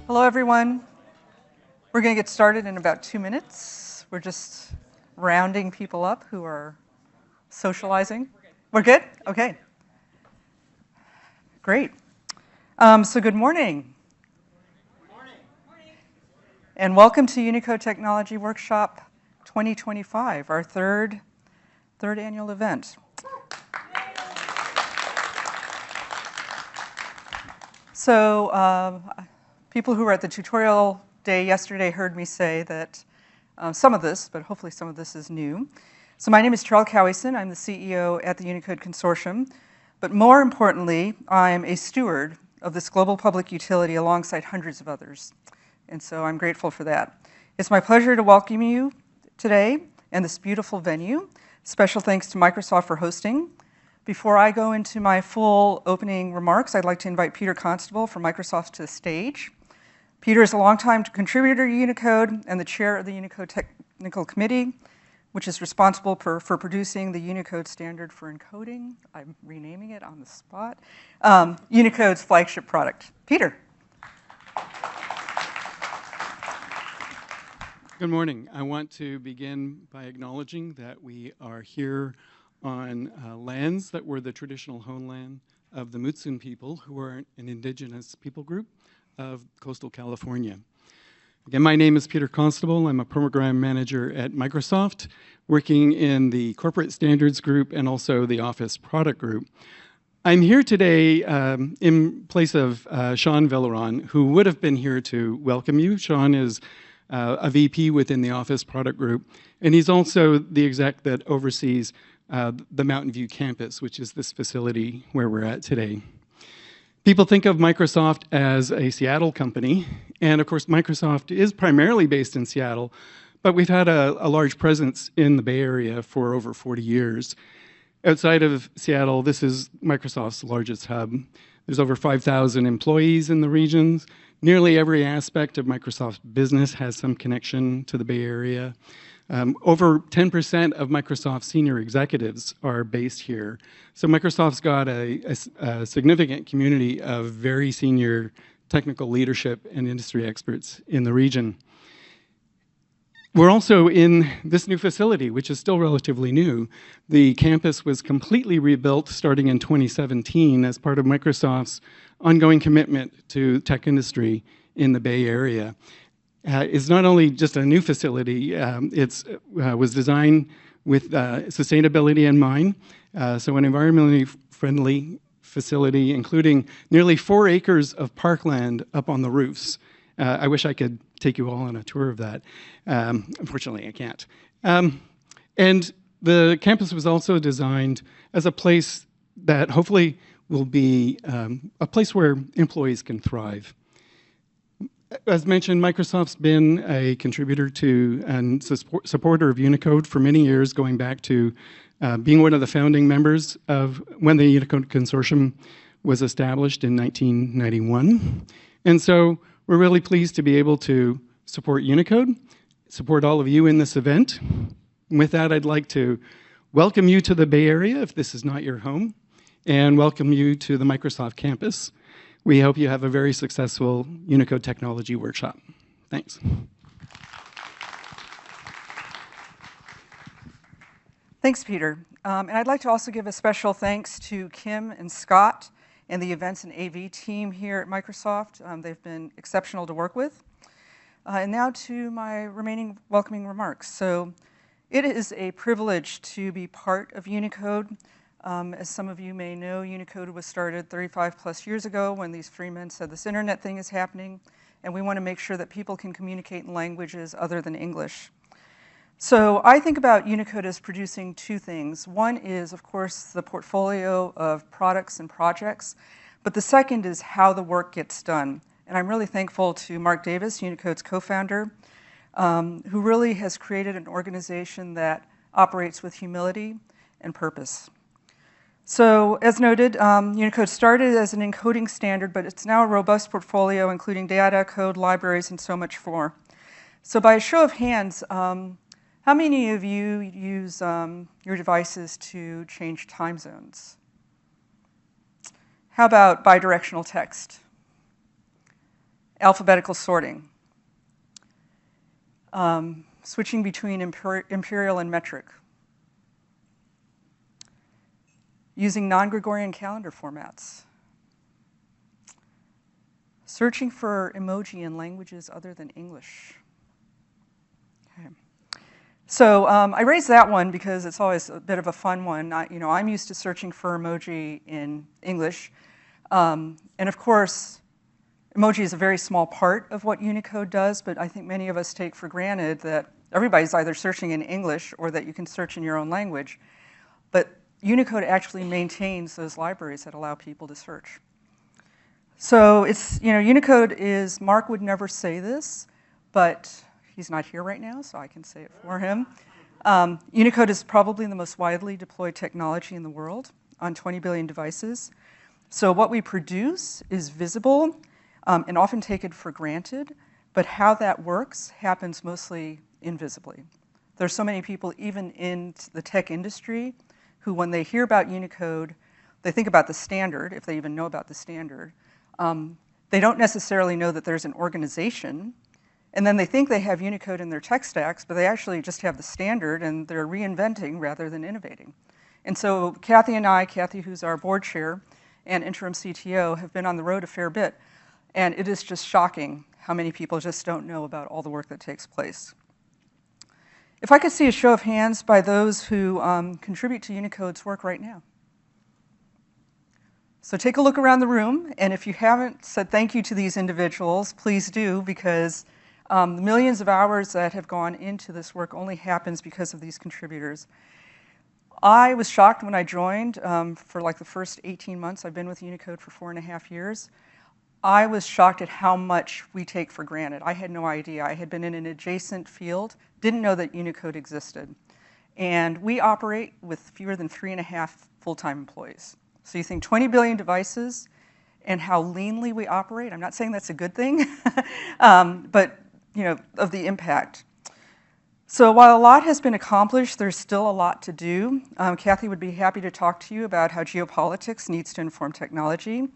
Hello, everyone. We're going to get started in about 2 minutes. We're just rounding people up who are socializing. We're good? Okay. Great. So good morning. Good morning. And welcome to Unicode Technology Workshop 2025, our third annual event. So people who were at the tutorial day yesterday heard me say that some of this, but hopefully some of this is new. So my name is Toral Cowieson. I'm the CEO at the Unicode Consortium. But more importantly, I'm a steward of this global public utility alongside hundreds of others. And so I'm grateful for that. It's my pleasure to welcome you today in this beautiful venue. Special thanks to Microsoft for hosting. Before I go into my full opening remarks, I'd like to invite Peter Constable from Microsoft to the stage. Peter is a longtime contributor to Unicode and the chair of the Unicode Technical Committee, which is responsible for producing the Unicode standard for encoding. I'm renaming it on the spot. Unicode's flagship product. Peter. Good morning. I want to begin by acknowledging that we are here on lands that were the traditional homeland of the Mutsun people, who are an indigenous people group of coastal California. Again, my name is Peter Constable. I'm a program manager at Microsoft, working in the corporate standards group and also the Office product group. I'm here today in place of Sean Villeron, who would have been here to welcome you. Sean is a VP within the Office product group, and he's also the exec that oversees the Mountain View campus, which is this facility where we're at today. People think of Microsoft as a Seattle company, and of course Microsoft is primarily based in Seattle, but we've had a large presence in the Bay Area for over 40 years. Outside of Seattle, this is Microsoft's largest hub. There's over 5,000 employees in the regions. Nearly every aspect of Microsoft's business has some connection to the Bay Area. Over 10% of Microsoft's senior executives are based here. So Microsoft's got a significant community of very senior technical leadership and industry experts in the region. We're also in this new facility, which is still relatively new. The campus was completely rebuilt starting in 2017 as part of Microsoft's ongoing commitment to tech industry in the Bay Area. It's not only just a new facility, it was designed with sustainability in mind. So an environmentally friendly facility, including nearly 4 acres of parkland up on the roofs. I wish I could take you all on a tour of that. Unfortunately, I can't. And the campus was also designed as a place that hopefully will be a place where employees can thrive. As mentioned, Microsoft's been a contributor to and supporter of Unicode for many years, going back to being one of the founding members of when the Unicode Consortium was established in 1991. And so we're really pleased to be able to support Unicode, support all of you in this event. And with that, I'd like to welcome you to the Bay Area, if this is not your home, and welcome you to the Microsoft campus. We hope you have a very successful Unicode Technology Workshop. Thanks. Thanks, Peter. And I'd like to also give a special thanks to Kim and Scott and the events and AV team here at Microsoft. They've been exceptional to work with. And now to my remaining welcoming remarks. So it is a privilege to be part of Unicode. As some of you may know, Unicode was started 35 plus years ago when these free men said this internet thing is happening, and we want to make sure that people can communicate in languages other than English. So I think about Unicode as producing 2 things. One is, of course, the portfolio of products and projects, but the second is how the work gets done. And I'm really thankful to Marc Davis, Unicode's co-founder, who really has created an organization that operates with humility and purpose. So, as noted, Unicode started as an encoding standard, but it's now a robust portfolio, including data, code, libraries, and so much more. So by a show of hands, how many of you use your devices to change time zones? How about bidirectional text? alphabetical sorting, switching between imperial and metric, using non-Gregorian calendar formats, searching for emoji in languages other than English. Okay. So I raised that one because it's always a bit of a fun one. I'm used to searching for emoji in English. And of course, emoji is a very small part of what Unicode does, but I think many of us take for granted that everybody's either searching in English or that you can search in your own language. But Unicode actually maintains those libraries that allow people to search. So it's, Unicode is, Marc would never say this, but he's not here right now, so I can say it for him. Unicode is probably the most widely deployed technology in the world on 20 billion devices. So what we produce is visible and often taken for granted, but how that works happens mostly invisibly. There's so many people, even in the tech industry, who when they hear about Unicode, they think about the standard, if they even know about the standard. They don't necessarily know that there's an organization, and then they think they have Unicode in their tech stacks, but they actually just have the standard, and they're reinventing rather than innovating. And so Kathy and I, Kathy, who's our board chair and interim CTO, have been on the road a fair bit, and it is just shocking how many people just don't know about all the work that takes place. If I could see a show of hands by those who contribute to Unicode's work right now. So take a look around the room, and if you haven't said thank you to these individuals, please do, because the millions of hours that have gone into this work only happens because of these contributors. I was shocked when I joined for like the first 18 months. I've been with Unicode for 4.5 years. I was shocked at how much we take for granted. I had no idea. I had been in an adjacent field, didn't know that Unicode existed. And we operate with fewer than 3.5 full-time employees. So you think 20 billion devices and how leanly we operate. I'm not saying that's a good thing, but of the impact. So while a lot has been accomplished, there's still a lot to do. Kathy would be happy to talk to you about how geopolitics needs to inform technology.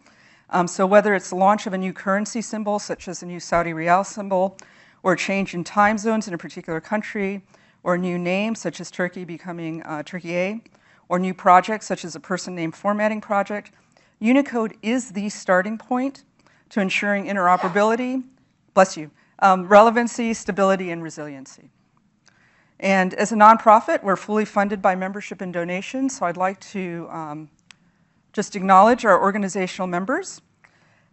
So whether it's the launch of a new currency symbol, such as a new Saudi Riyal symbol, or a change in time zones in a particular country, or a new name, such as Turkey becoming Turkey A, or new projects, such as a person-named formatting project, Unicode is the starting point to ensuring interoperability, bless you, relevancy, stability, and resiliency. And as a nonprofit, we're fully funded by membership and donations, so I'd like to just acknowledge our organizational members.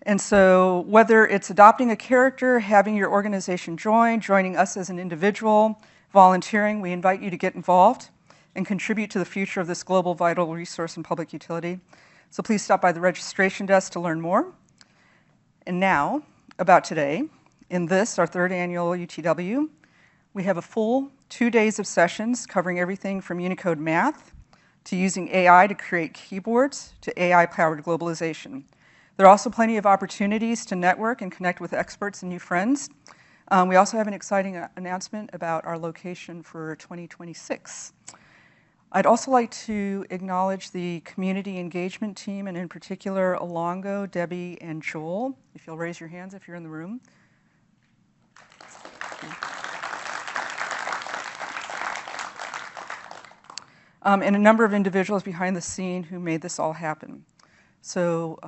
And so whether it's adopting a character, having your organization join, joining us as an individual, volunteering, we invite you to get involved and contribute to the future of this global vital resource and public utility. So please stop by the registration desk to learn more. And now, about today, in this, our 3rd annual UTW, we have a full 2 days of sessions covering everything from Unicode math to using AI to create keyboards to AI-powered globalization. There are also plenty of opportunities to network and connect with experts and new friends. We also have an exciting announcement about our location for 2026. I'd also like to acknowledge the community engagement team, and in particular, Alongo, Debbie, and Joel. If you'll raise your hands if you're in the room. And a number of individuals behind the scene who made this all happen. So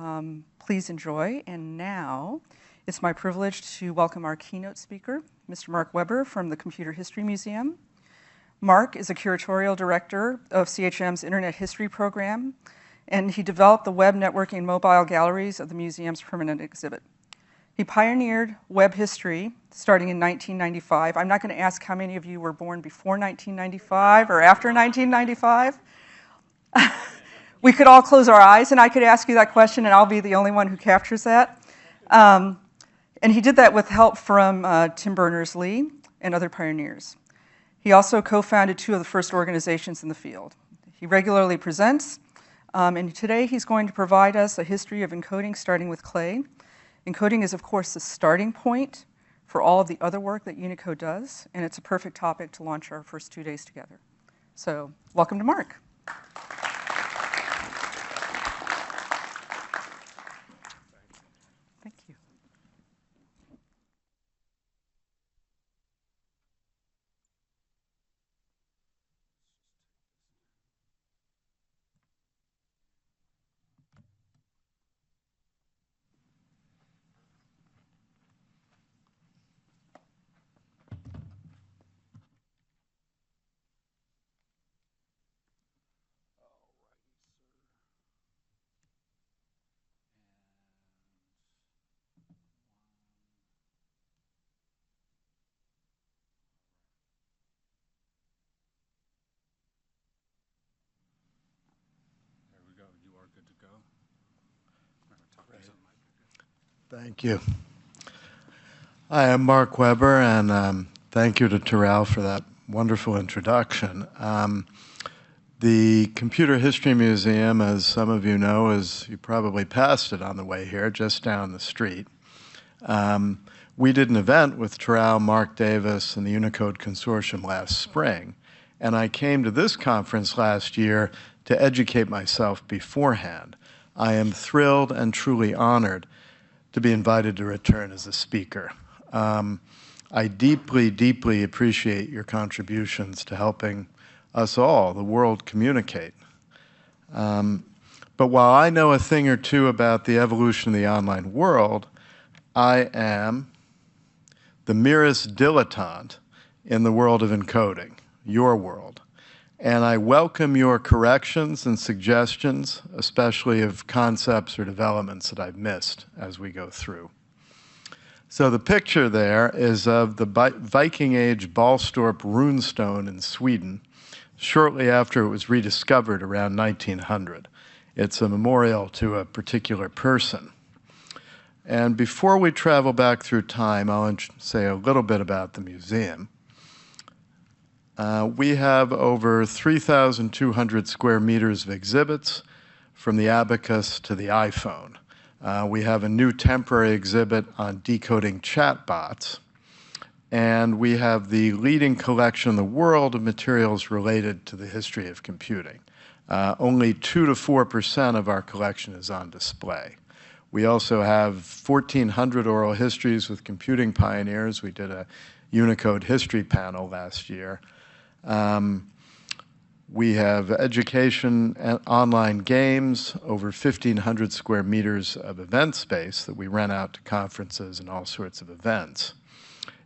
please enjoy. And now it's my privilege to welcome our keynote speaker, Mr. Marc Weber from the Computer History Museum. Marc is a curatorial director of CHM's Internet History Program, and he developed the web networking mobile galleries of the museum's permanent exhibit. He pioneered web history starting in 1995. I'm not going to ask how many of you were born before 1995 or after 1995. We could all close our eyes and I could ask you that question and I'll be the only one who captures that. And he did that with help from Tim Berners-Lee and other pioneers. He also co-founded 2 of the first organizations in the field. He regularly presents, and today he's going to provide us a history of encoding starting with clay. Encoding is, of course, the starting point for all of the other work that Unicode does, and it's a perfect topic to launch our first 2 days together. So, welcome to Marc. Thank you. good to go. Thank you. Hi, I'm Marc Weber, and thank you to Toral for that wonderful introduction. The Computer History Museum, as some of you know, you probably passed it on the way here, just down the street. We did an event with Toral, Marc Davis, and the Unicode Consortium last spring, and I came to this conference last year to educate myself beforehand. I am thrilled and truly honored to be invited to return as a speaker. I deeply, deeply appreciate your contributions to helping us all, the world, communicate. But while I know a thing or two about the evolution of the online world, I am the merest dilettante in the world of encoding, your world. And I welcome your corrections and suggestions, especially of concepts or developments that I've missed as we go through. So the picture there is of the Viking Age Ballstorp runestone in Sweden, shortly after it was rediscovered around 1900. It's a memorial to a particular person. And before we travel back through time, I'll say a little bit about the museum. We have over 3,200 square meters of exhibits, from the abacus to the iPhone. We have a new temporary exhibit on decoding chatbots, and we have the leading collection in the world of materials related to the history of computing. Only 2 to 4% of our collection is on display. We also have 1,400 oral histories with computing pioneers. We did a Unicode history panel last year. We have education and online games, over 1,500 square meters of event space that we rent out to conferences and all sorts of events.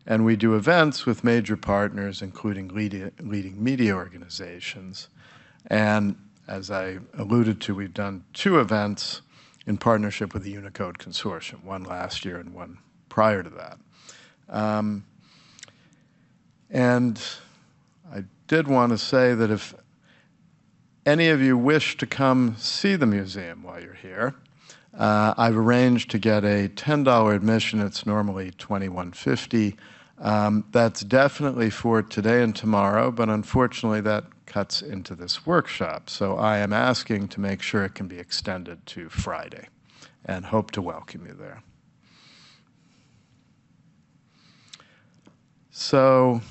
And we do events with major partners, including leading media organizations. And as I alluded to, we've done 2 events in partnership with the Unicode Consortium, one last year and one prior to that. And I did want to say that if any of you wish to come see the museum while you're here, I've arranged to get a $10 admission. It's normally $21.50. That's definitely for today and tomorrow, but unfortunately that cuts into this workshop. So I am asking to make sure it can be extended to Friday, and hope to welcome you there. So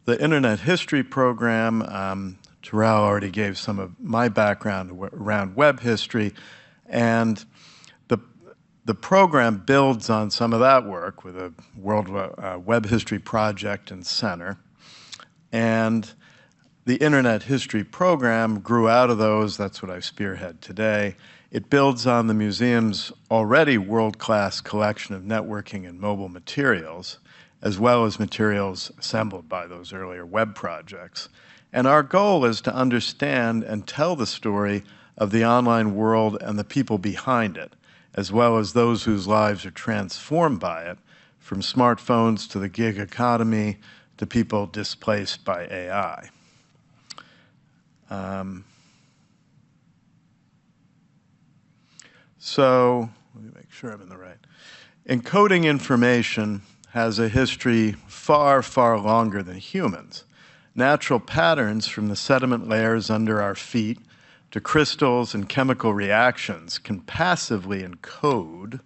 the Internet History Program, Toral already gave some of my background around web history, and the program builds on some of that work with a World Web History Project and Center. And the Internet History Program grew out of those. That's what I spearhead today. It builds on the museum's already world-class collection of networking and mobile materials, as well as materials assembled by those earlier web projects. And our goal is to understand and tell the story of the online world and the people behind it, as well as those whose lives are transformed by it, from smartphones to the gig economy to people displaced by AI. So let me make sure I'm in the right. Encoding information has a history far, far longer than humans. Natural patterns from the sediment layers under our feet to crystals and chemical reactions can passively encode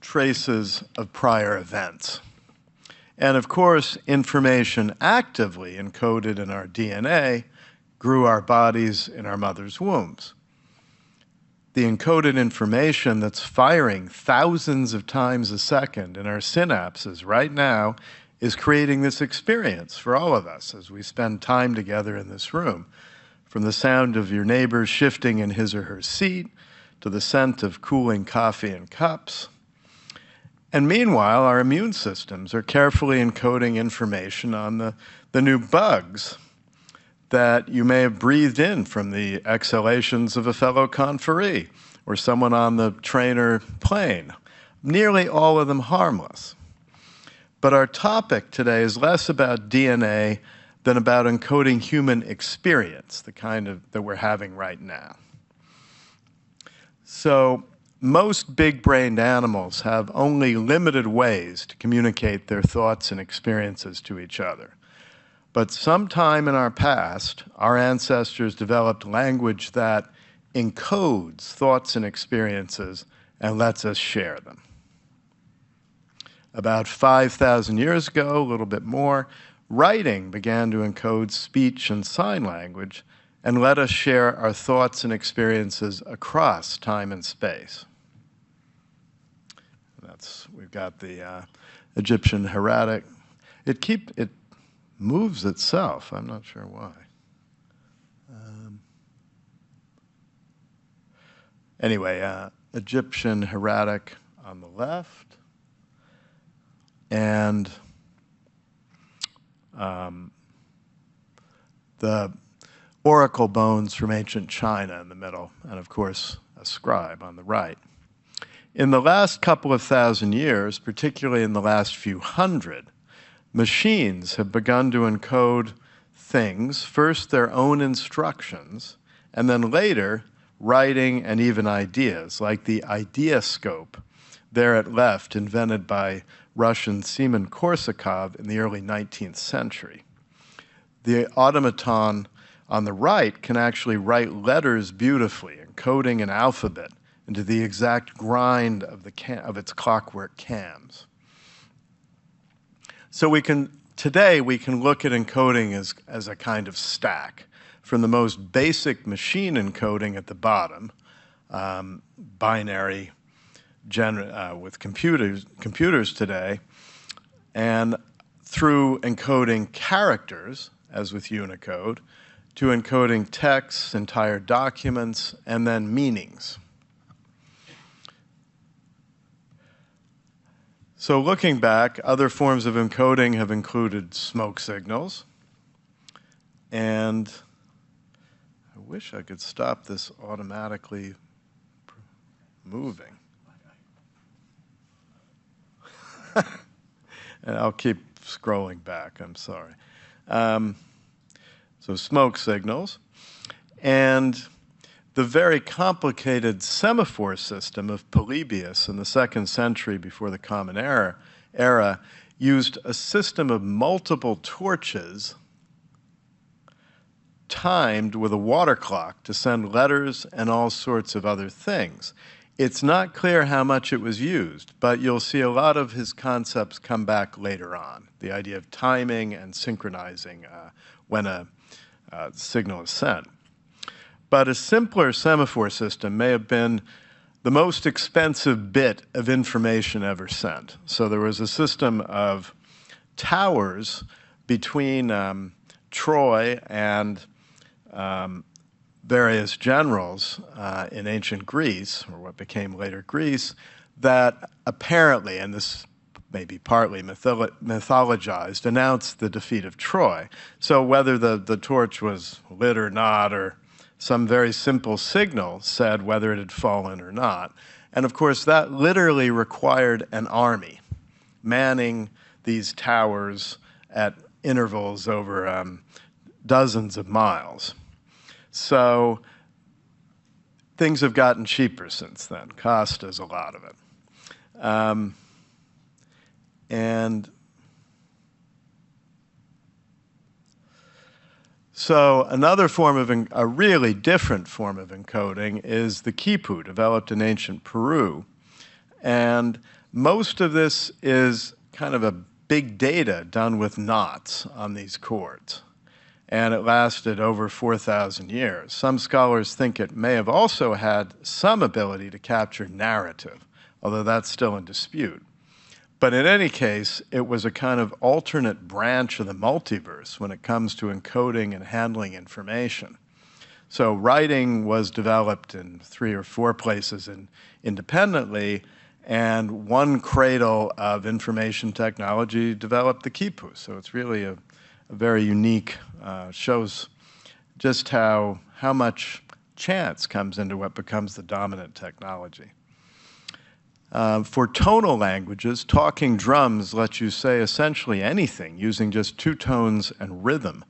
traces of prior events. And of course, information actively encoded in our DNA grew our bodies in our mother's wombs. The encoded information that's firing thousands of times a second in our synapses right now is creating this experience for all of us as we spend time together in this room. From the sound of your neighbor shifting in his or her seat, to the scent of cooling coffee in cups. And meanwhile, our immune systems are carefully encoding information on the new bugs that you may have breathed in from the exhalations of a fellow conferee or someone on the train or plane, nearly all of them harmless. But our topic today is less about DNA, than about encoding human experience, the kind of that we're having right now. So most big-brained animals have only limited ways to communicate their thoughts and experiences to each other. But sometime in our past, our ancestors developed language that encodes thoughts and experiences and lets us share them. About 5,000 years ago, a little bit more, writing began to encode speech and sign language and let us share our thoughts and experiences across time and space. We've got the Egyptian hieratic. It moves itself. I'm not sure why. Anyway, Egyptian hieratic on the left, and the oracle bones from ancient China in the middle, and of course, a scribe on the right. In the last couple of thousand years, particularly in the last few hundred, machines have begun to encode things, first their own instructions, and then later writing and even ideas, like the ideascope there at left, invented by Russian Semen Korsakov in the early 19th century. The automaton on the right can actually write letters beautifully, encoding an alphabet into the exact grind of its clockwork cams. So today we can look at encoding as a kind of stack, from the most basic machine encoding at the bottom, binary with computers today, and through encoding characters, as with Unicode, to encoding texts, entire documents, and then meanings. So looking back, other forms of encoding have included smoke signals, and I wish I could stop this automatically moving. And I'll keep scrolling back, I'm sorry. So smoke signals, and the very complicated semaphore system of Polybius in the 2nd century before the Common Era used a system of multiple torches timed with a water clock to send letters and all sorts of other things. It's not clear how much it was used, but you'll see a lot of his concepts come back later on, the idea of timing and synchronizing when a signal is sent. But a simpler semaphore system may have been the most expensive bit of information ever sent. So there was a system of towers between Troy and various generals in ancient Greece, or what became later Greece, that apparently, and this may be partly mythologized, announced the defeat of Troy. So whether the torch was lit or not, or some very simple signal said whether it had fallen or not. And of course, that literally required an army manning these towers at intervals over dozens of miles. So things have gotten cheaper since then. Cost is a lot of it. And so another form of, a really different form of encoding is the quipu, developed in ancient Peru. And most of this is kind of a big data done with knots on these chords. And it lasted over 4,000 years. Some scholars think it may have also had some ability to capture narrative, although that's still in dispute. But in any case, it was a kind of alternate branch of the multiverse when it comes to encoding and handling information. So writing was developed in 3 or 4 places independently, and one cradle of information technology developed the quipu. So it's really a very unique, shows just how much chance comes into what becomes the dominant technology. For tonal languages, talking drums let you say essentially anything using just two tones and rhythm,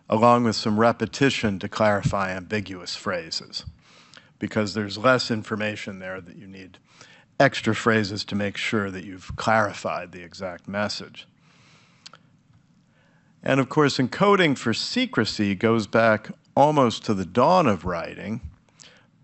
along with some repetition to clarify ambiguous phrases, because there's less information there that you need extra phrases to make sure that you've clarified the exact message. And of course, encoding for secrecy goes back almost to the dawn of writing,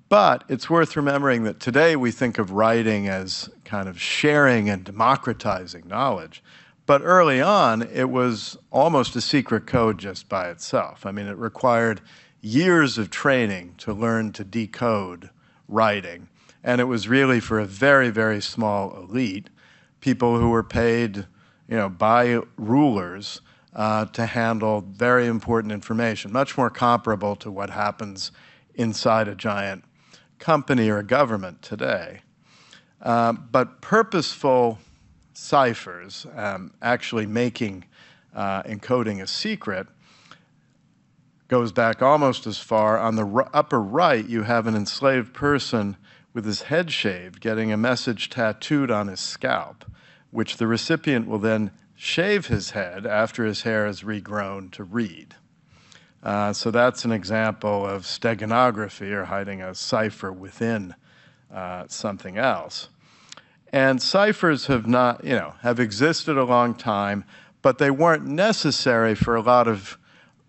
but it's worth remembering that today we think of writing as kind of sharing and democratizing knowledge. But early on, it was almost a secret code just by itself. I mean, it required years of training to learn to decode writing. And it was really for a very, very small elite, people who were paid, by rulers to handle very important information, much more comparable to what happens inside a giant company or a government today. But purposeful ciphers, actually making encoding a secret, goes back almost as far. On the upper right, you have an enslaved person with his head shaved, getting a message tattooed on his scalp, which the recipient will then shave his head after his hair is regrown to read. So that's an example of steganography, or hiding a cipher within something else. And ciphers have existed a long time, but they weren't necessary for a lot of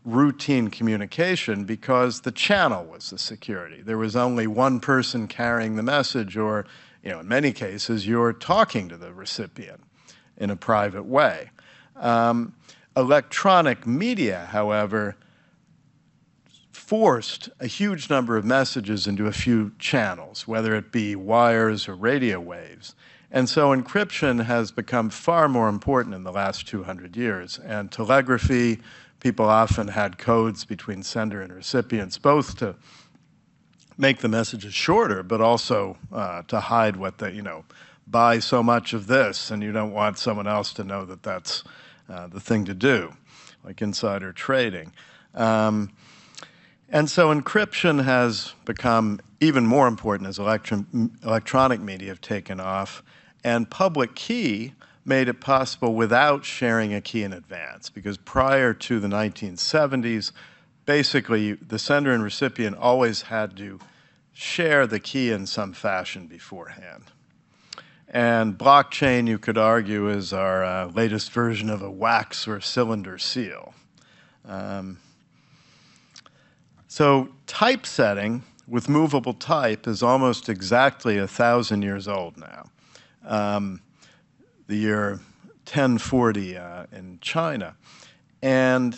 routine communication because the channel was the security. There was only one person carrying the message, or in many cases, you're talking to the recipient in a private way. Electronic media, however, forced a huge number of messages into a few channels, whether it be wires or radio waves. And so encryption has become far more important in the last 200 years. And telegraphy, people often had codes between sender and recipients, both to make the messages shorter, but also to hide what buy so much of this, and you don't want someone else to know that that's the thing to do, like insider trading. And so encryption has become even more important as electronic media have taken off, and public key made it possible without sharing a key in advance, because prior to the 1970s, basically the sender and recipient always had to share the key in some fashion beforehand. And blockchain, you could argue, is our latest version of a wax or cylinder seal. So typesetting with movable type is almost exactly 1,000 years old now. The year 1040 in China. And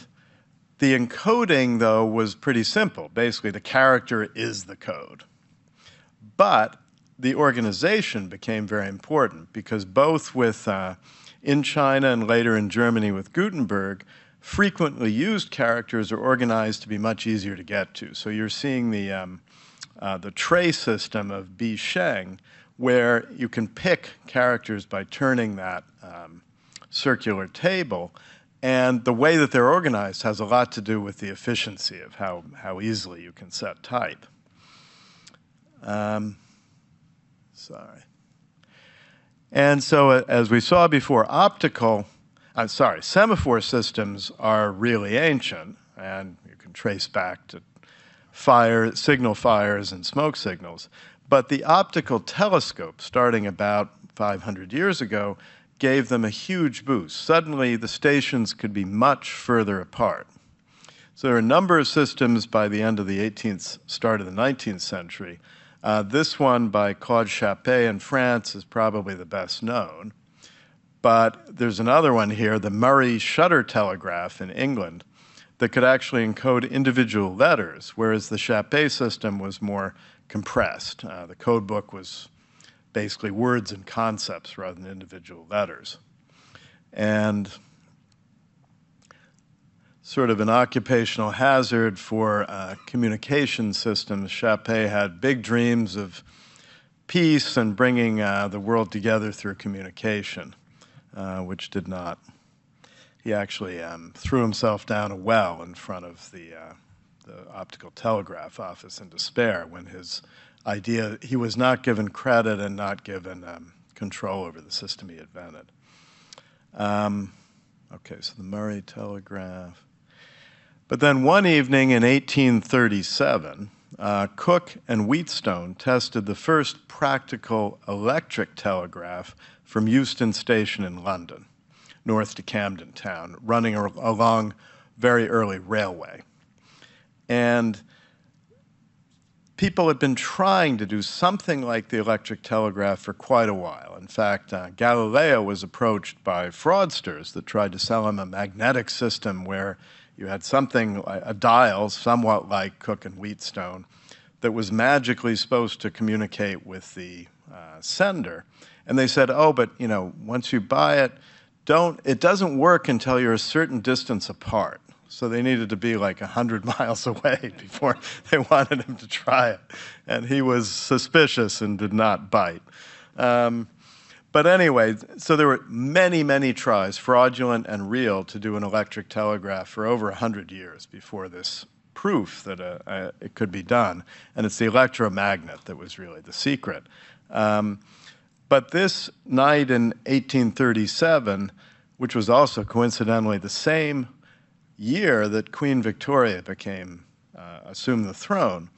the encoding, though, was pretty simple. Basically, the character is the code. But the organization became very important because both in China and later in Germany with Gutenberg, frequently used characters are organized to be much easier to get to. So you're seeing the tray system of Bi Sheng, where you can pick characters by turning that circular table. And the way that they're organized has a lot to do with the efficiency of how easily you can set type. And so as we saw before, semaphore systems are really ancient, and you can trace back to signal fires and smoke signals. But the optical telescope, starting about 500 years ago, gave them a huge boost. Suddenly, the stations could be much further apart. So there are a number of systems by the end of the 18th, start of the 19th century. This one by Claude Shannon in France is probably the best known. But there's another one here, the Murray shutter telegraph in England, that could actually encode individual letters, whereas the Shannon system was more compressed. The code book was basically words and concepts rather than individual letters. And sort of an occupational hazard for communication systems, Shannon had big dreams of peace and bringing the world together through communication, which did not. He actually threw himself down a well in front of the optical telegraph office in despair when his idea, he was not given credit and not given control over the system he invented. Okay, so the Murray telegraph. But then one evening in 1837, Cook and Wheatstone tested the first practical electric telegraph from Euston Station in London, north to Camden Town, running along very early railway. And people had been trying to do something like the electric telegraph for quite a while. In fact, Galileo was approached by fraudsters that tried to sell him a magnetic system where you had something, a dial, somewhat like Cook and Wheatstone, that was magically supposed to communicate with the sender. And they said, oh, but once you buy it, it doesn't work until you're a certain distance apart. So they needed to be like 100 miles away before they wanted him to try it. And he was suspicious and did not bite. But anyway, so there were many, many tries, fraudulent and real, to do an electric telegraph for over 100 years before this proof that it could be done. And it's the electromagnet that was really the secret. But this night in 1837, which was also coincidentally the same year that Queen Victoria assumed the throne,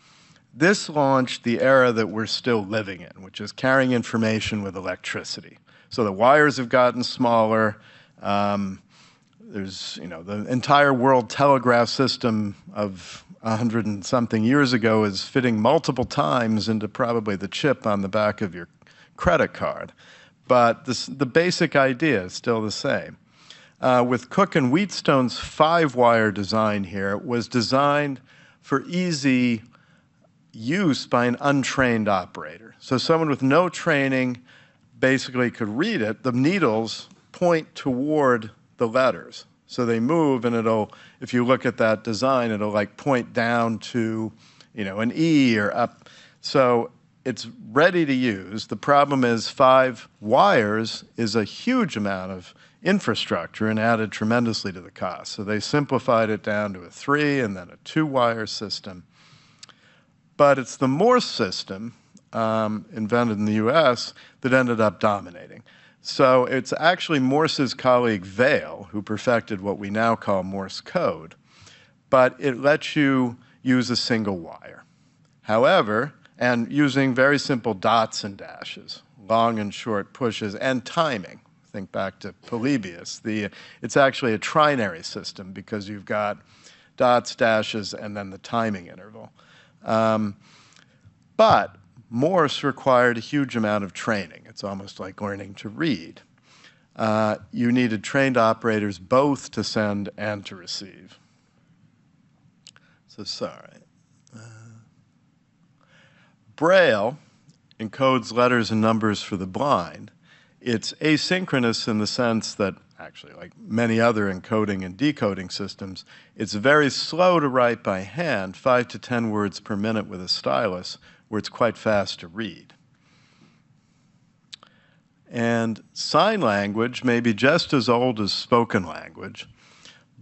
this launched the era that we're still living in, which is carrying information with electricity. So the wires have gotten smaller. There's, the entire world telegraph system of 100 and something years ago is fitting multiple times into probably the chip on the back of your credit card. But the basic idea is still the same. With Cook and Wheatstone's 5-wire design here, it was designed for easy use by an untrained operator. So someone with no training basically could read it. The needles point toward the letters. So they move, and if you look at that design, it'll like point down to, an E or up. So it's ready to use. The problem is 5 wires is a huge amount of infrastructure and added tremendously to the cost. So they simplified it down to a 3 and then a 2-wire system. But it's the Morse system, invented in the US, that ended up dominating. So it's actually Morse's colleague Vail who perfected what we now call Morse code, but it lets you use a single wire. However, and using very simple dots and dashes, long and short pushes, and timing. Think back to Polybius. It's actually a trinary system because you've got dots, dashes, and then the timing interval. But Morse required a huge amount of training. It's almost like learning to read. You needed trained operators both to send and to receive. So sorry. Braille encodes letters and numbers for the blind. It's asynchronous in the sense that, actually, like many other encoding and decoding systems, it's very slow to write by hand, 5 to 10 words per minute with a stylus, where it's quite fast to read. And sign language may be just as old as spoken language,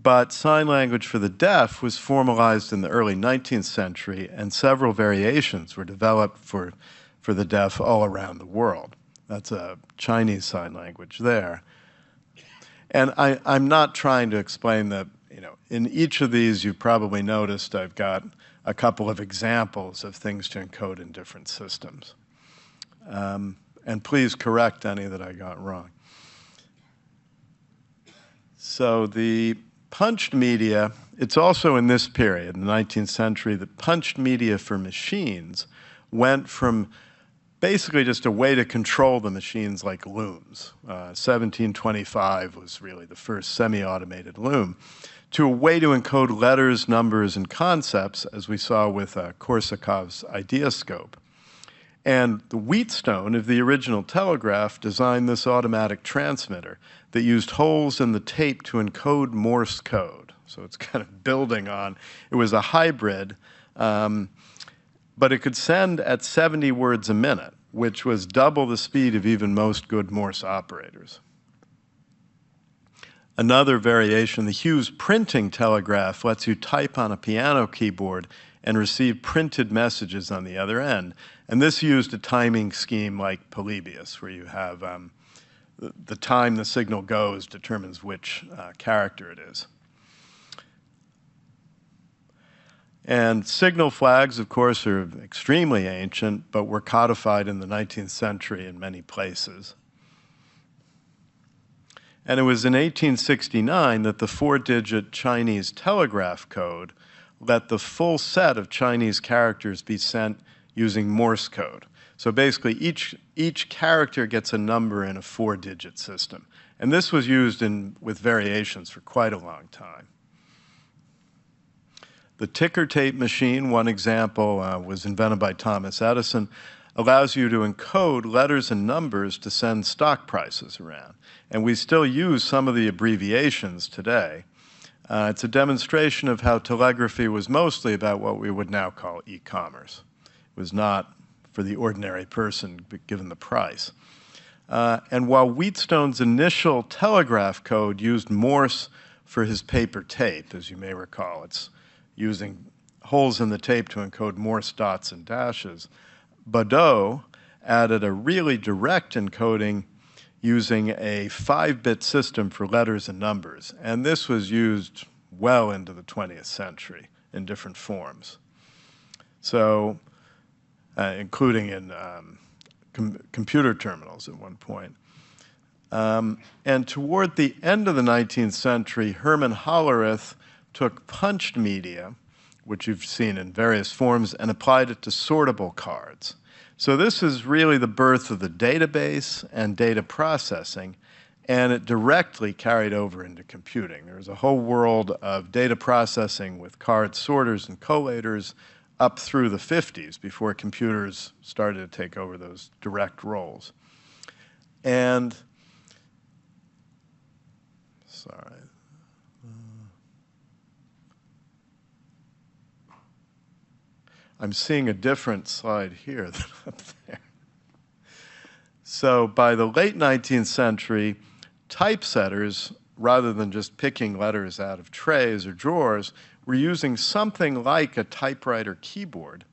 but sign language for the deaf was formalized in the early 19th century, and several variations were developed for the deaf all around the world. That's a Chinese sign language there. And I'm not trying to explain that, in each of these you've probably noticed I've got a couple of examples of things to encode in different systems. And please correct any that I got wrong. So the punched media, it's also in this period, in the 19th century, that punched media for machines went from basically just a way to control the machines like looms. 1725 was really the first semi-automated loom, to a way to encode letters, numbers, and concepts, as we saw with Korsakov's ideoscope. And the Wheatstone of the original telegraph designed this automatic transmitter that used holes in the tape to encode Morse code. So it's kind of building on, it was a hybrid, but it could send at 70 words a minute, which was double the speed of even most good Morse operators. Another variation, the Hughes printing telegraph lets you type on a piano keyboard and receive printed messages on the other end. And this used a timing scheme like Polybius, where you have the time the signal goes determines which character it is. And signal flags, of course, are extremely ancient, but were codified in the 19th century in many places. And it was in 1869 that the 4-digit Chinese telegraph code let the full set of Chinese characters be sent using Morse code. So basically, each character gets a number in a 4-digit system. And this was used with variations for quite a long time. The ticker tape machine, one example, was invented by Thomas Edison, allows you to encode letters and numbers to send stock prices around. And we still use some of the abbreviations today. It's a demonstration of how telegraphy was mostly about what we would now call e-commerce. It was not for the ordinary person, given the price. And while Wheatstone's initial telegraph code used Morse for his paper tape, as you may recall, it's using holes in the tape to encode Morse dots and dashes, Baudot added a really direct encoding using a 5-bit system for letters and numbers. And this was used well into the 20th century in different forms. So, including in computer terminals at one point. And toward the end of the 19th century, Herman Hollerith took punched media, which you've seen in various forms, and applied it to sortable cards. So this is really the birth of the database and data processing, and it directly carried over into computing. There's a whole world of data processing with card sorters and collators up through the 50s before computers started to take over those direct roles. And, sorry. I'm seeing a different slide here than up there. So by the late 19th century, typesetters, rather than just picking letters out of trays or drawers, were using something like a typewriter keyboard,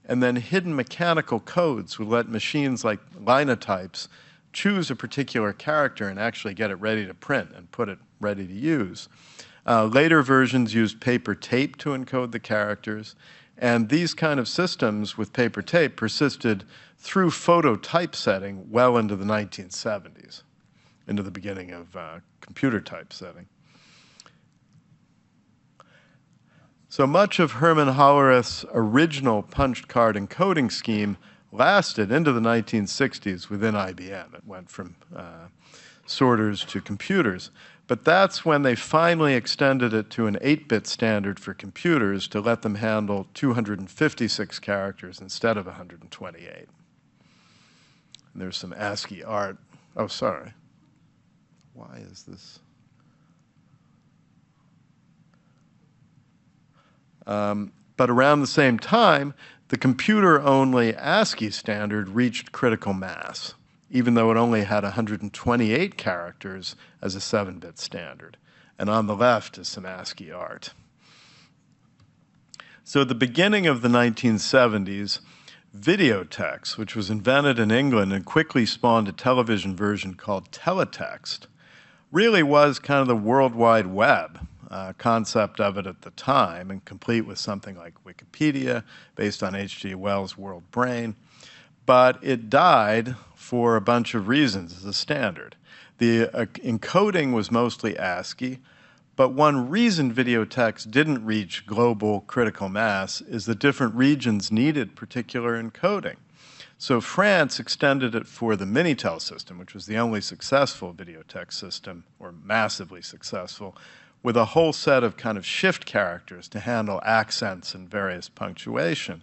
and then hidden mechanical codes would let machines like linotypes choose a particular character and actually get it ready to print and put it ready to use. Later versions used paper tape to encode the characters, and these kind of systems with paper tape persisted through photo typesetting well into the 1970s, into the beginning of computer typesetting. So much of Herman Hollerith's original punched card encoding scheme lasted into the 1960s within IBM. It went from sorters to computers. But that's when they finally extended it to an 8-bit standard for computers to let them handle 256 characters instead of 128. And there's some ASCII art. Oh, sorry. Why is this? But around the same time, the computer-only ASCII standard reached critical mass, even though it only had 128 characters as a 7-bit standard. And on the left is some ASCII art. So at the beginning of the 1970s, videotext, which was invented in England and quickly spawned a television version called teletext, really was kind of the World Wide Web concept of it at the time, and complete with something like Wikipedia, based on H.G. Wells' World Brain. But it died for a bunch of reasons as a standard. The encoding was mostly ASCII, but one reason videotext didn't reach global critical mass is that different regions needed particular encoding. So France extended it for the Minitel system, which was the only successful videotext system, or massively successful, with a whole set of kind of shift characters to handle accents and various punctuation.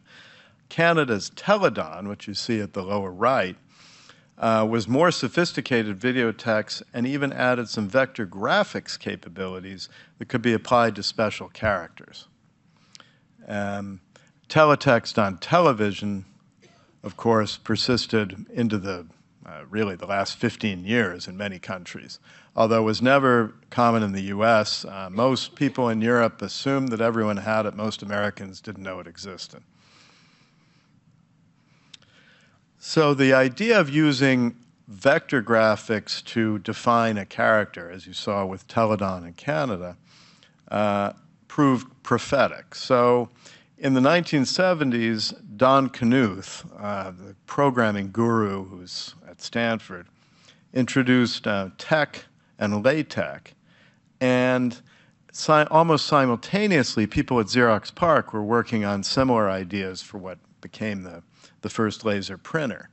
Canada's Teledon, which you see at the lower right, was more sophisticated videotext and even added some vector graphics capabilities that could be applied to special characters. Teletext on television, of course, persisted into the really the last 15 years in many countries. Although it was never common in the US, most people in Europe assumed that everyone had it. Most Americans didn't know it existed. So the idea of using vector graphics to define a character, as you saw with Teledon in Canada, proved prophetic. So in the 1970s, Don Knuth, the programming guru who's at Stanford, introduced TeX and LaTeX, and almost simultaneously, people at Xerox PARC were working on similar ideas for what became the first laser printer.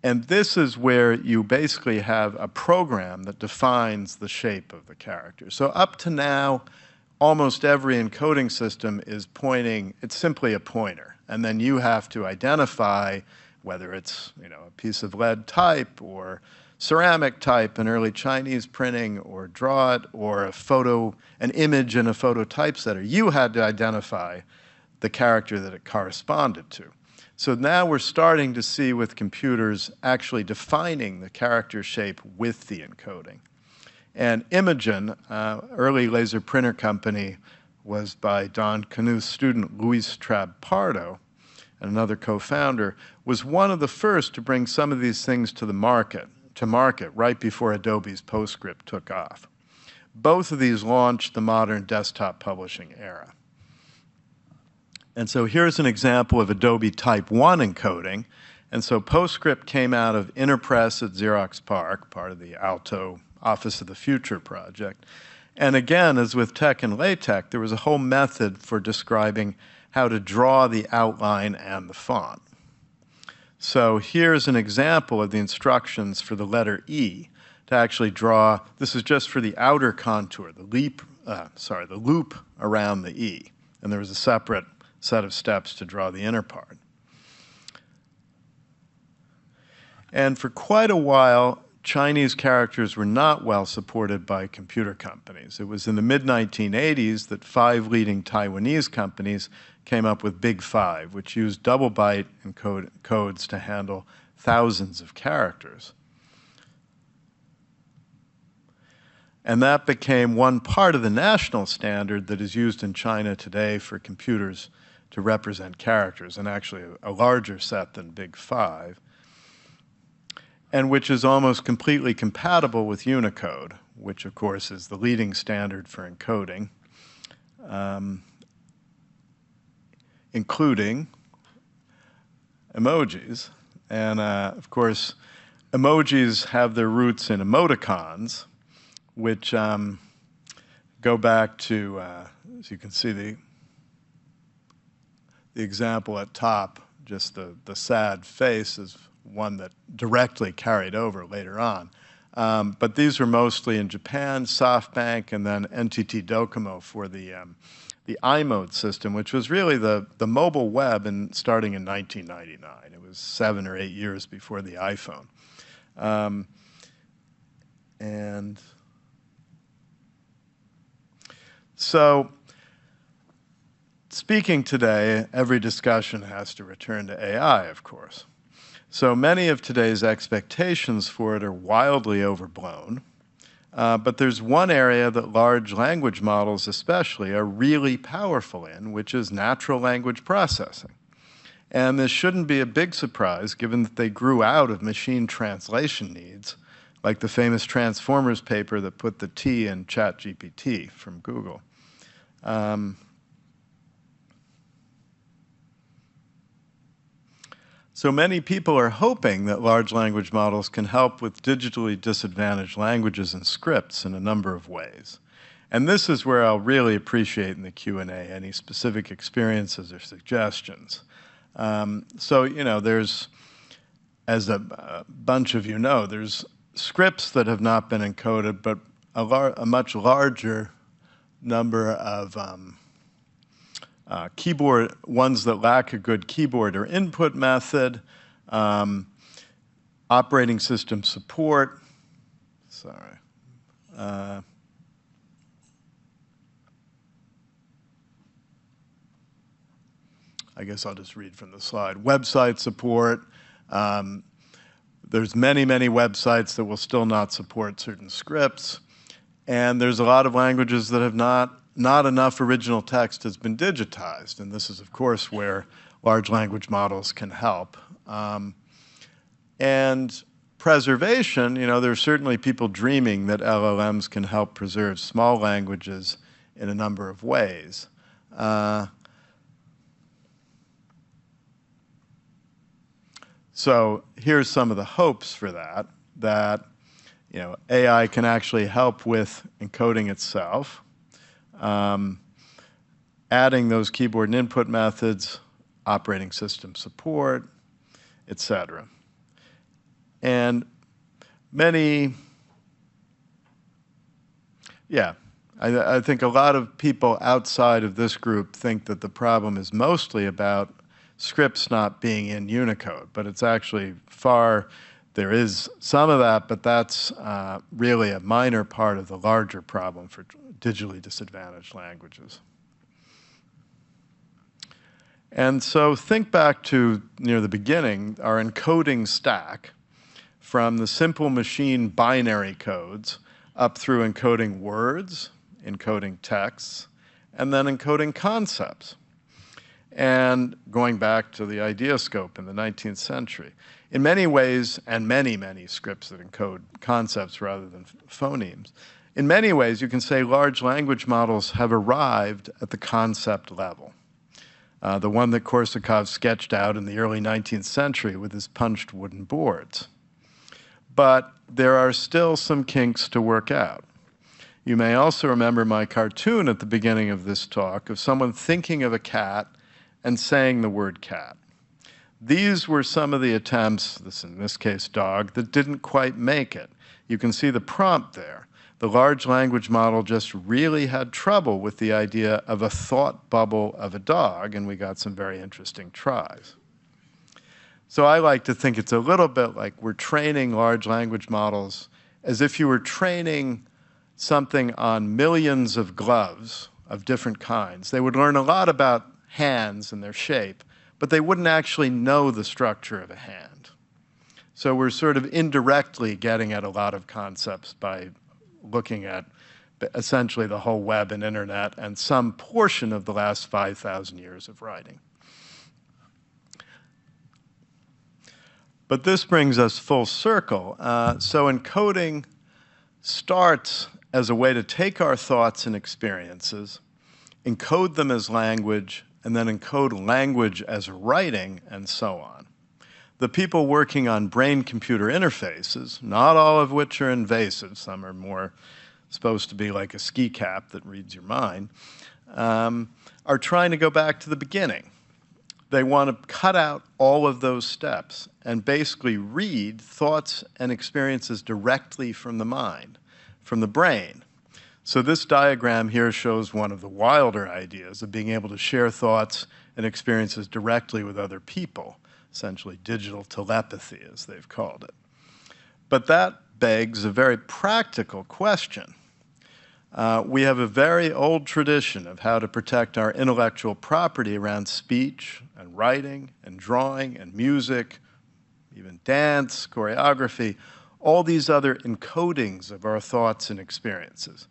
And this is where you basically have a program that defines the shape of the character. So up to now, almost every encoding system is pointing, it's simply a pointer. And then you have to identify whether it's a piece of lead type or ceramic type in early Chinese printing, or draw it, or an image in a photo typesetter. You had to identify the character that it corresponded to. So now we're starting to see with computers actually defining the character shape with the encoding. And Imogen, early laser printer company, was by Don Knuth's student Luis Trabb-Pardo, and another co-founder, was one of the first to bring some of these things to market right before Adobe's PostScript took off. Both of these launched the modern desktop publishing era. And so here's an example of Adobe Type 1 encoding. And so PostScript came out of Interpress at Xerox PARC, part of the Alto Office of the Future project. And again, as with TeX and LaTeX, there was a whole method for describing how to draw the outline and the font. So here's an example of the instructions for the letter E to actually draw. This is just for the outer contour, the loop around the E. And there was a separate set of steps to draw the inner part. And for quite a while, Chinese characters were not well supported by computer companies. It was in the mid-1980s that 5 leading Taiwanese companies came up with Big 5, which used double byte codes to handle thousands of characters. And that became one part of the national standard that is used in China today for computers to represent characters, and actually a larger set than Big 5, and which is almost completely compatible with Unicode, which of course is the leading standard for encoding, including emojis. And of course, emojis have their roots in emoticons, which go back to, as you can see, the example at top, just the sad face, is one that directly carried over later on. But these were mostly in Japan, SoftBank, and then NTT Docomo for the iMode system, which was really the mobile web starting in 1999. It was 7 or 8 years before the iPhone. And so, speaking today, every discussion has to return to AI, of course. So many of today's expectations for it are wildly overblown. But there's one area that large language models especially are really powerful in, which is natural language processing. And this shouldn't be a big surprise, given that they grew out of machine translation needs, like the famous Transformers paper that put the T in ChatGPT from Google. So many people are hoping that large language models can help with digitally disadvantaged languages and scripts in a number of ways. And this is where I'll really appreciate in the Q&A any specific experiences or suggestions. So, there's, as a bunch of you know, there's scripts that have not been encoded, but a much larger number of keyboard ones that lack a good keyboard or input method, operating system support. Sorry. I guess I'll just read from the slide. Website support. There's many, many websites that will still not support certain scripts. And there's a lot of languages that have not enough original text has been digitized. And this is, of course, where large language models can help. And preservation, there's certainly people dreaming that LLMs can help preserve small languages in a number of ways. So here's some of the hopes for that AI can actually help with encoding itself, adding those keyboard and input methods, operating system support, etc. And I think a lot of people outside of this group think that the problem is mostly about scripts not being in Unicode, but it's actually there is some of that, but that's really a minor part of the larger problem for digitally disadvantaged languages. And so think back to near the beginning, our encoding stack, from the simple machine binary codes up through encoding words, encoding texts, and then encoding concepts. And going back to the ideoscope in the 19th century. In many ways, and many, many scripts that encode concepts rather than phonemes, in many ways you can say large language models have arrived at the concept level. The one that Korsakov sketched out in the early 19th century with his punched wooden boards. But there are still some kinks to work out. You may also remember my cartoon at the beginning of this talk of someone thinking of a cat and saying the word cat. These were some of the attempts, in this case dog, that didn't quite make it. You can see the prompt there. The large language model just really had trouble with the idea of a thought bubble of a dog, and we got some very interesting tries. So I like to think it's a little bit like we're training large language models as if you were training something on millions of gloves of different kinds. They would learn a lot about hands and their shape, but they wouldn't actually know the structure of a hand. So we're sort of indirectly getting at a lot of concepts by looking at essentially the whole web and internet and some portion of the last 5,000 years of writing. But this brings us full circle. So encoding starts as a way to take our thoughts and experiences, encode them as language, and then encode language as writing, and so on. The people working on brain-computer interfaces, not all of which are invasive, some are more supposed to be like a ski cap that reads your mind, are trying to go back to the beginning. They want to cut out all of those steps and basically read thoughts and experiences directly from the mind, from the brain. So this diagram here shows one of the wilder ideas of being able to share thoughts and experiences directly with other people, essentially digital telepathy, as they've called it. But that begs a very practical question. We have a very old tradition of how to protect our intellectual property around speech and writing and drawing and music, even dance, choreography, all these other encodings of our thoughts and experiences.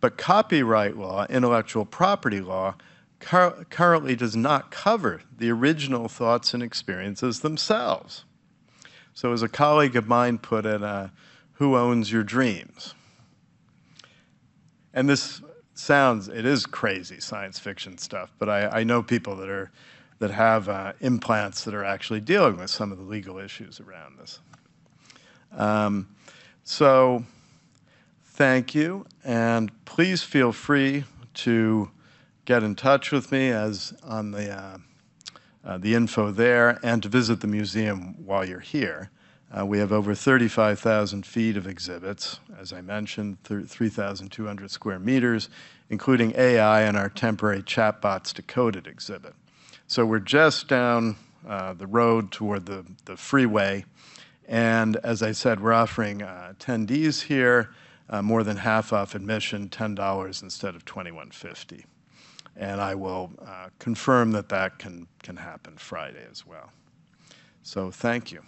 But copyright law, intellectual property law, currently does not cover the original thoughts and experiences themselves. So as a colleague of mine put it, who owns your dreams? And this it is crazy science fiction stuff, but I know people that have implants that are actually dealing with some of the legal issues around this. So thank you, and please feel free to get in touch with me as on the info there, and to visit the museum while you're here. We have over 35,000 feet of exhibits, as I mentioned, 3,200 square meters, including AI and our temporary chatbots decoded exhibit. So we're just down the road toward the freeway. And as I said, we're offering attendees here more than half off admission, $10 instead of $21.50. And I will confirm that that can happen Friday as well. So thank you.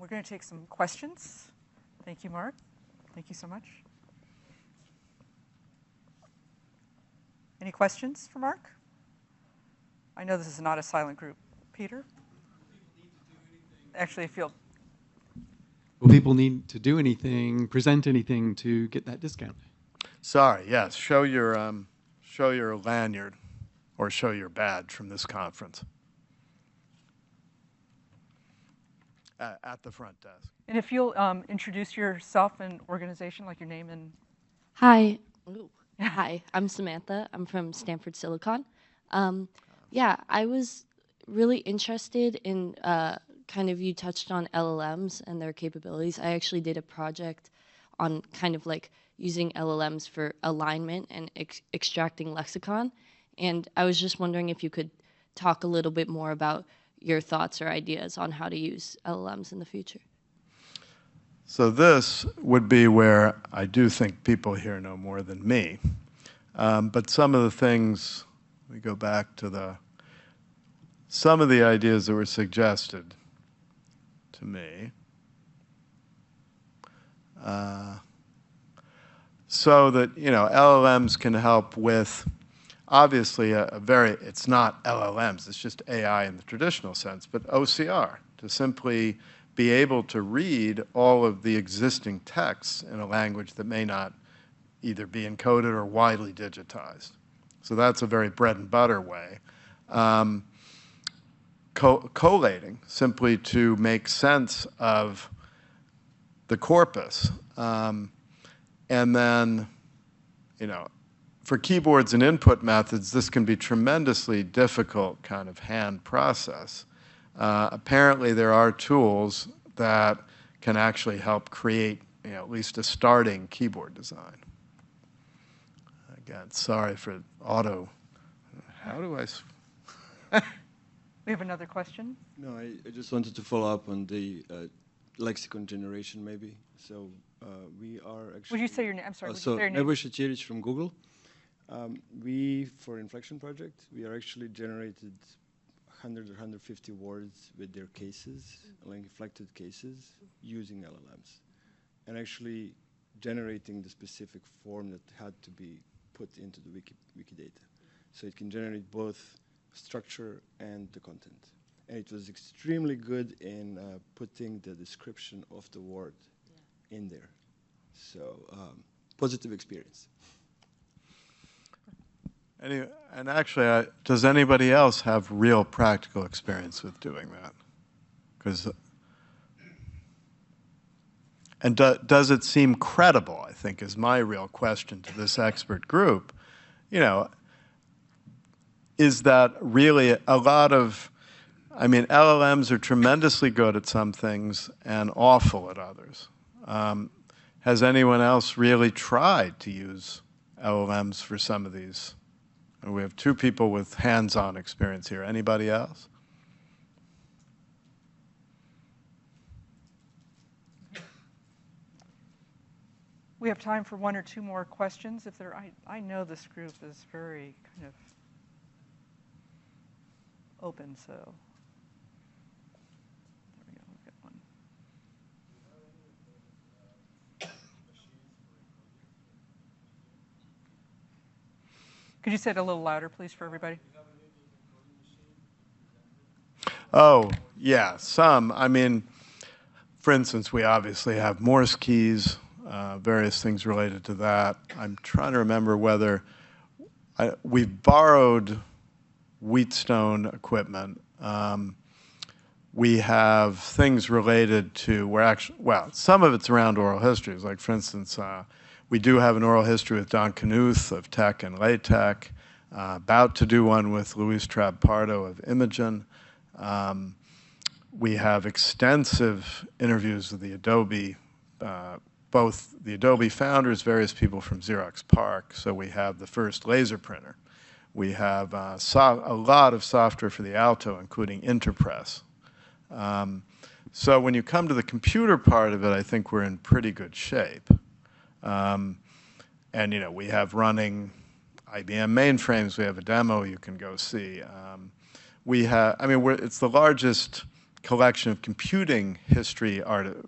we're going to take some questions. Thank you, Marc. Thank you so much. Any questions for Marc? I know this is not a silent group. Peter? Actually, I feel... Will people need to do anything, present anything to get that discount? Sorry, yes. Show your lanyard or show your badge from this conference at the front desk. And if you'll introduce yourself and organization, like your name and... Hi. Ooh. Hi, I'm Samantha. I'm from Stanford Silicon. Yeah, I was really interested in kind of, you touched on LLMs and their capabilities. I actually did a project on kind of like using LLMs for alignment and extracting lexicon. And I was just wondering if you could talk a little bit more about your thoughts or ideas on how to use LLMs in the future. So this would be where I do think people here know more than me. But some of the things, we go back to some of the ideas that were suggested to me. So that, LLMs can help with, obviously, it's not LLMs, it's just AI in the traditional sense, but OCR, to simply be able to read all of the existing texts in a language that may not either be encoded or widely digitized. So that's a very bread and butter way. Collating, simply to make sense of the corpus. And then, for keyboards and input methods, this can be tremendously difficult kind of hand process. Apparently, there are tools that can actually help create, at least a starting keyboard design. Again, sorry for auto. How do I? We have another question. No, I just wanted to follow up on the lexicon generation, maybe. So we are actually. Would you say your name? I'm sorry. So Nebojša Ćirić from Google. We, for Inflection Project, we are actually generated 100 or 150 words with their cases, like inflected cases, using LLMs, and actually generating the specific form that had to be put into the Wikidata. So it can generate both structure and the content. And it was extremely good in putting the description of the word in there. So positive experience. And actually, does anybody else have real practical experience with doing that? And does it seem credible, I think, is my real question to this expert group. Is that really a lot of, LLMs are tremendously good at some things and awful at others. Has anyone else really tried to use LLMs for some of these? We have two people with hands-on experience here. Anybody else? We have time for one or two more questions. If there, I know this group is very kind of open, so there we go. We've got one. Could you say it a little louder, please, for everybody? Oh, yeah, some. For instance, we obviously have Morse keys, various things related to that. I'm trying to remember whether we've borrowed Wheatstone equipment. We have things related to some of it's around oral histories. Like, for instance, we do have an oral history with Don Knuth of Tech and LaTeX, about to do one with Luis Trabb-Pardo of Imogen. We have extensive interviews with the Adobe, both the Adobe founders, various people from Xerox PARC. So we have the first laser printer. We have a lot of software for the Alto, including Interpress. So when you come to the computer part of it, I think we're in pretty good shape. And we have running IBM mainframes. We have a demo you can go see. We have, it's the largest collection of computing history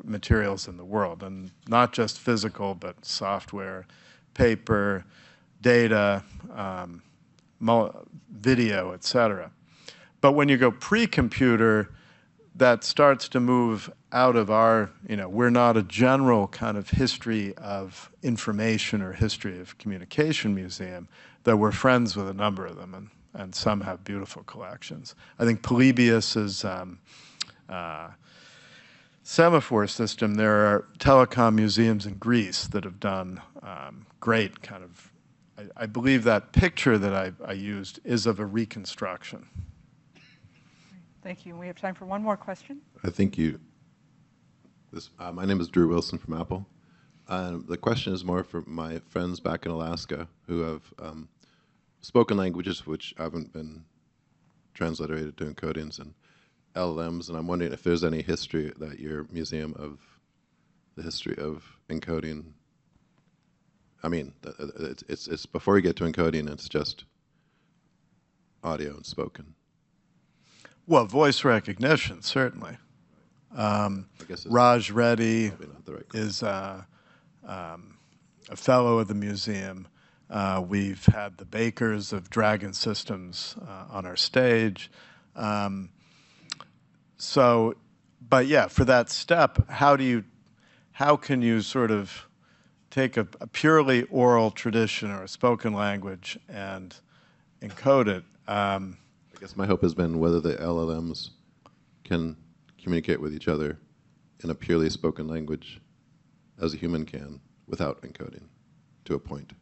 materials in the world, and not just physical, but software, paper, data, video, etc. But when you go pre-computer, that starts to move out of our, we're not a general kind of history of information or history of communication museum, though we're friends with a number of them, and some have beautiful collections. I think Polybius's semaphore system, there are telecom museums in Greece that have done great kind of, I believe that picture that I used is of a reconstruction. Thank you. We have time for one more question. I think my name is Drew Wilson from Apple. The question is more for my friends back in Alaska who have spoken languages which haven't been transliterated to encodings and LLMs, and I'm wondering if there's any history that your museum of the history of encoding. I mean, it's before you get to encoding, it's just audio and spoken. Well, voice recognition, certainly. Raj Reddy is a fellow of the museum. We've had the bakers of Dragon Systems on our stage. But yeah, for that step, how can you sort of take a purely oral tradition or a spoken language and encode it? I guess my hope has been whether the LLMs can communicate with each other in a purely spoken language as a human can without encoding to a point.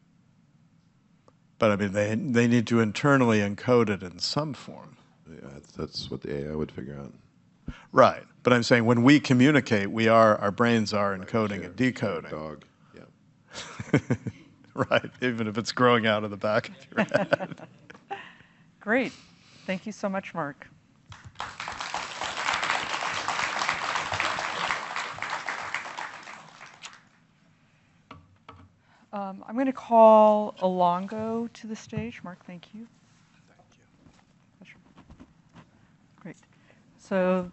But I mean, they need to internally encode it in some form. Yeah, that's what the AI would figure out. Right. But I'm saying when we communicate, our brains are encoding and decoding. Dog, yeah. Right, even if it's growing out of the back of your head. Great. Thank you so much, Marc. I'm going to call Alongo to the stage. Marc, thank you. Thank you. Great. So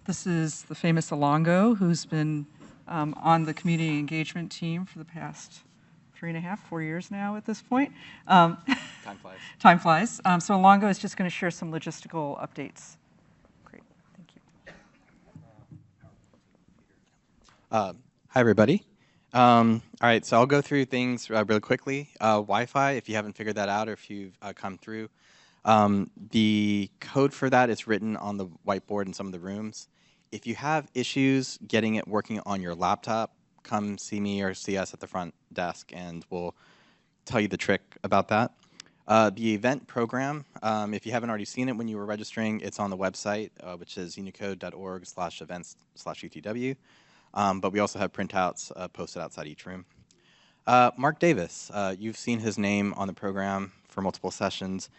this is the famous Alongo, who's been on the community engagement team for the past 3.5, 4 years now at this point. Time flies. Time flies. So Alongo is just going to share some logistical updates. Great, thank you. Hi, everybody. All right, so I'll go through things really quickly. Wi-Fi, if you haven't figured that out or if you've come through, the code for that is written on the whiteboard in some of the rooms. If you have issues getting it working on your laptop, come see me or see us at the front desk, and we'll tell you the trick about that. The event program, if you haven't already seen it when you were registering, it's on the website, which is unicode.org/events/UTW. But we also have printouts posted outside each room. Marc Davis, you've seen his name on the program for multiple sessions.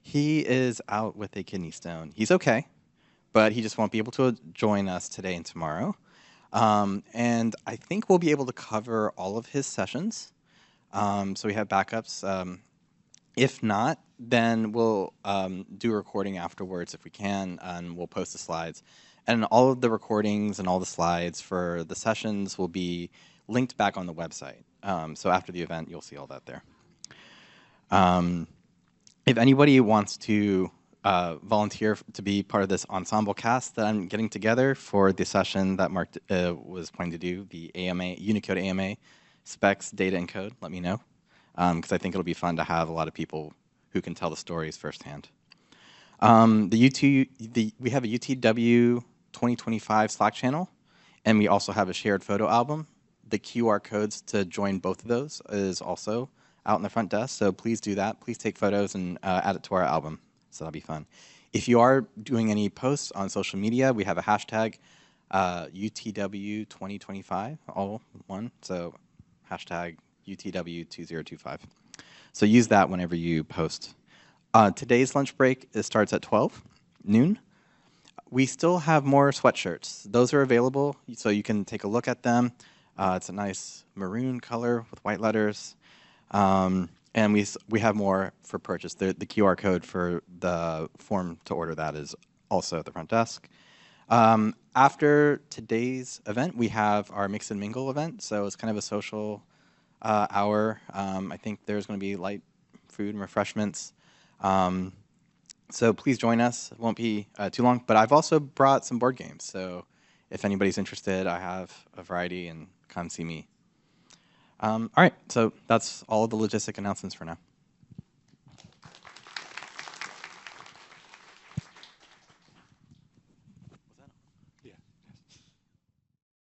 He is out with a kidney stone. He's okay, but he just won't be able to join us today and tomorrow. And I think we'll be able to cover all of his sessions. So we have backups. If not, then we'll do a recording afterwards if we can, and we'll post the slides. And all of the recordings and all the slides for the sessions will be linked back on the website. So after the event, you'll see all that there. If anybody wants to volunteer to be part of this ensemble cast that I'm getting together for the session that Marc was planning to do, the AMA, Unicode AMA, specs, data, and code, let me know. Because I think it'll be fun to have a lot of people who can tell the stories firsthand. We have a UTW 2025 Slack channel, and we also have a shared photo album. The QR codes to join both of those is also out in the front desk, so please do that. Please take photos and add it to our album, so that'll be fun. If you are doing any posts on social media, we have a hashtag UTW 2025, all one, so hashtag UTW 2025. So use that whenever you post. Today's lunch break starts at 12 noon. We still have more sweatshirts. Those are available, so you can take a look at them. It's a nice maroon color with white letters. And we have more for purchase. The QR code for the form to order that is also at the front desk. After today's event, we have our Mix and Mingle event. So it's kind of a social hour. I think there's going to be light food and refreshments. So please join us. It won't be too long. But I've also brought some board games. So if anybody's interested, I have a variety, and come see me. All right, so that's all of the logistic announcements for now.